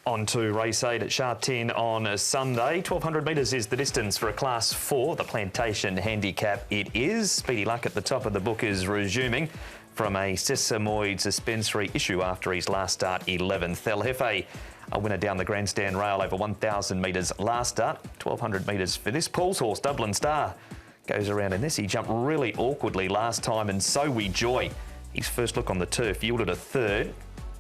On to race 8 at Sha Tin on a Sunday. 1,200 metres is the distance for a Class 4. The Plantation Handicap it is. Speedy Luck at the top of the book is resuming from a sesamoid suspensory issue after his last start 11th. El Jefe, a winner down the grandstand rail over 1,000 metres last start. 1,200 metres for this Paul's horse, Dublin Star. Goes around in this. He jumped really awkwardly last time, and so we joy. His first look on the turf yielded a third.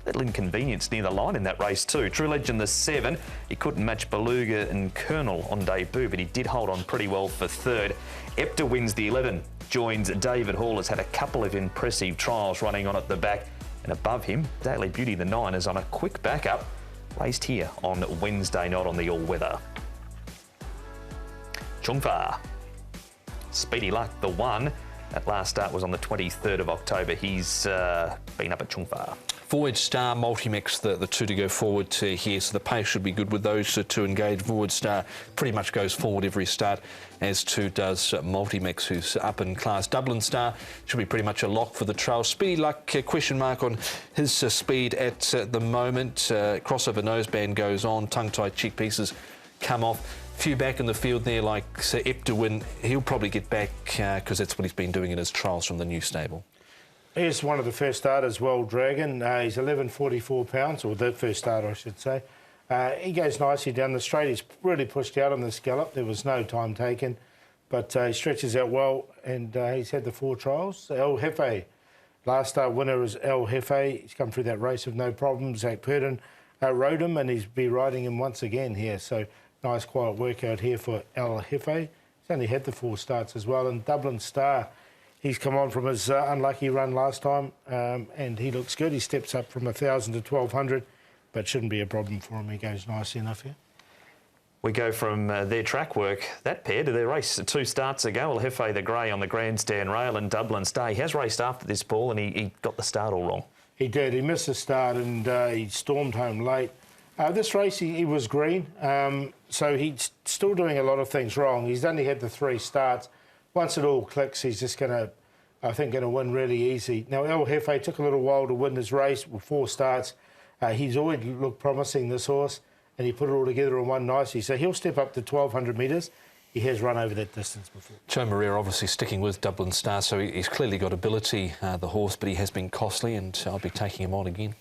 Little inconvenience near the line in that race too. True Legend the 7, he couldn't match Beluga and Colonel on debut, but he did hold on pretty well for third. Epta wins the 11, joins David Hall, has had a couple of impressive trials running on at the back, and above him, Daily Beauty the 9 is on a quick backup, raced here on Wednesday night on the all-weather. Chungfa, Speedy Luck the 1, that last start was on the 23rd of October. He's been up at Chungfa. Forward Star, Multimix, the two to go forward to here, so the pace should be good with those two engaged. Forward Star pretty much goes forward every start, as too does Multimix, who's up in class. Dublin Star should be pretty much a lock for the trail. Speedy Luck, question mark on his speed at the moment. Crossover noseband goes on, tongue-tied cheek pieces come off. Few back in the field there, like Epta. He'll probably get back because that's what he's been doing in his trials from the new stable. He's one of the first starters, Wild Dragon. He's 11.44 pounds, or the first starter, I should say. He goes nicely down the straight. He's really pushed out on this gallop. There was no time taken, but he stretches out well, and he's had the 4 trials. El Jefe, last start winner is El Jefe. He's come through that race with no problems. Zach Purdon rode him, and he's be riding him once again here. So nice, quiet workout here for El Jefe. He's only had the 4 starts as well. And Dublin Star, he's come on from his unlucky run last time, and he looks good. He steps up from 1,000 to 1,200, but shouldn't be a problem for him. He goes nicely enough here. We go from their track work, that pair, to their race 2 starts ago. El Jefe the grey on the grandstand rail, and Dublin Star. He has raced after this, Paul, and he got the start all wrong. He did. He missed the start, and he stormed home late. This race, he was green, so he's still doing a lot of things wrong. He's only had the 3 starts. Once it all clicks, he's just going to, I think, going to win really easy. Now, El Jefe took a little while to win this race with 4 starts. He's always looked promising, this horse, and he put it all together in one nicely. So he'll step up to 1,200 metres. He has run over that distance before. Joe Maria obviously sticking with Dublin Star, so he's clearly got ability, the horse, but he has been costly, and I'll be taking him on again.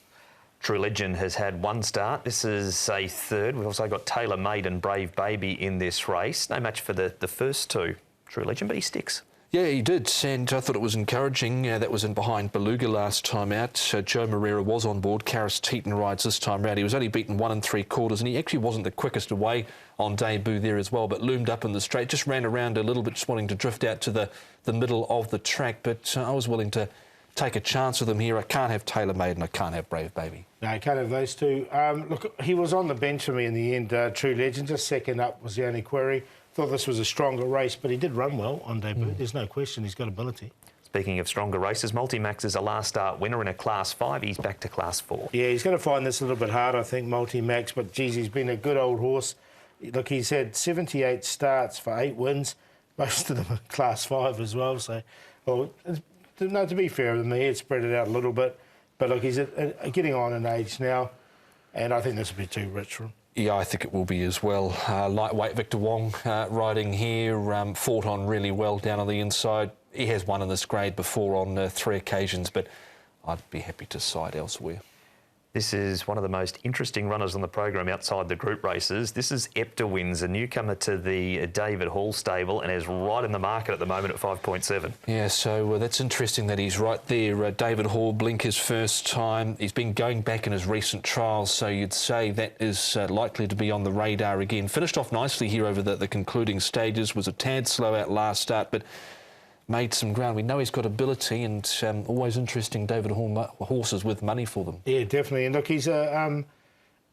True Legend has had 1 start. This is a third. We've also got Tailor Made and Brave Baby in this race. No match for the first 2. True Legend, but he sticks. Yeah, he did, and I thought it was encouraging. That was in behind Beluga last time out. Joe Moreira was on board. Karis Teton rides this time round. He was only beaten 1 3/4, and he actually wasn't the quickest away on debut there as well, but loomed up in the straight, just ran around a little bit, just wanting to drift out to the middle of the track, but I was willing to take a chance with him here. I can't have Tailor Made and I can't have Brave Baby. No, I can't have those 2. Look, he was on the bench for me in the end. True Legend, just second up was the only query. Thought this was a stronger race, but he did run well on debut. There's no question he's got ability. Speaking of stronger races, Multimax is a last start winner in a Class 5. He's back to Class 4. Yeah, he's going to find this a little bit hard, I think, Multimax, but, geez, he's been a good old horse. Look, he's had 78 starts for 8 wins, most of them are Class 5 as well. So, well, no, to be fair with him, he had spread it out a little bit. But, look, he's getting on in age now, and I think this will be too rich for him. Yeah, I think it will be as well. Lightweight Victor Wong riding here, fought on really well down on the inside. He has won in this grade before on 3 occasions, but I'd be happy to side elsewhere. This is one of the most interesting runners on the program outside the group races. This is Epta Wins, a newcomer to the David Hall stable, and is right in the market at the moment at 5.7. Yeah, so that's interesting that he's right there. David Hall, blink his first time. He's been going back in his recent trials, so you'd say that is likely to be on the radar again. Finished off nicely here over the concluding stages. Was a tad slow out last start, but made some ground. We know he's got ability, and always interesting David Hall horses with money for them. Yeah, definitely. And look, he's been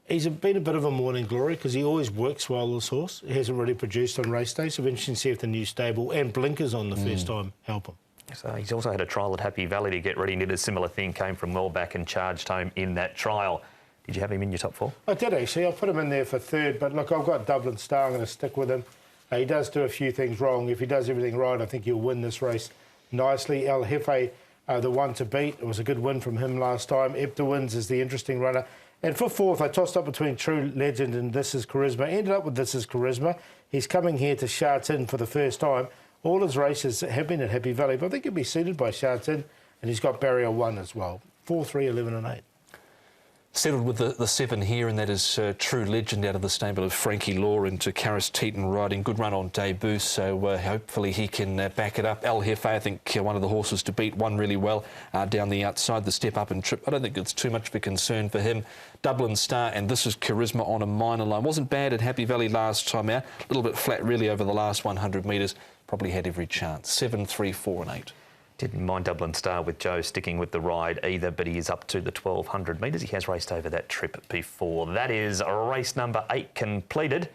a bit of a morning glory because he always works well, this horse. He hasn't really produced on race day, so it'll be interesting to see if the new stable and blinkers on the first time help him. So he's also had a trial at Happy Valley to get ready, and did a similar thing, came from well back and charged home in that trial. Did you have him in your top 4? I did, actually. I put him in there for 3rd, but look, I've got Dublin Star. I'm going to stick with him. He does do a few things wrong. If he does everything right, I think he'll win this race nicely. El Jefe, the one to beat. It was a good win from him last time. Epta Wins is the interesting runner. And for fourth, I tossed up between True Legend and This Is Charisma. Ended up with This Is Charisma. He's coming here to Sha Tin for the first time. All his races have been at Happy Valley, but I think he'll be seated by Sha Tin, and he's got barrier 1 as well. 4, 3, 11 and 8. Settled with the 7 here, and that is True Legend out of the stable of Frankie Law into Karis Teton riding. Good run on debut, so hopefully he can back it up. El Jefe, I think, one of the horses to beat, won really well down the outside, the step up and trip. I don't think it's too much of a concern for him. Dublin Star and This Is Charisma on a minor line. Wasn't bad at Happy Valley last time out. A little bit flat, really, over the last 100 metres. Probably had every chance. 7, 3, 4 and 8. Didn't mind Dublin Star with Joe sticking with the ride either, but he is up to the 1,200 metres. He has raced over that trip before. That is race number 8 completed.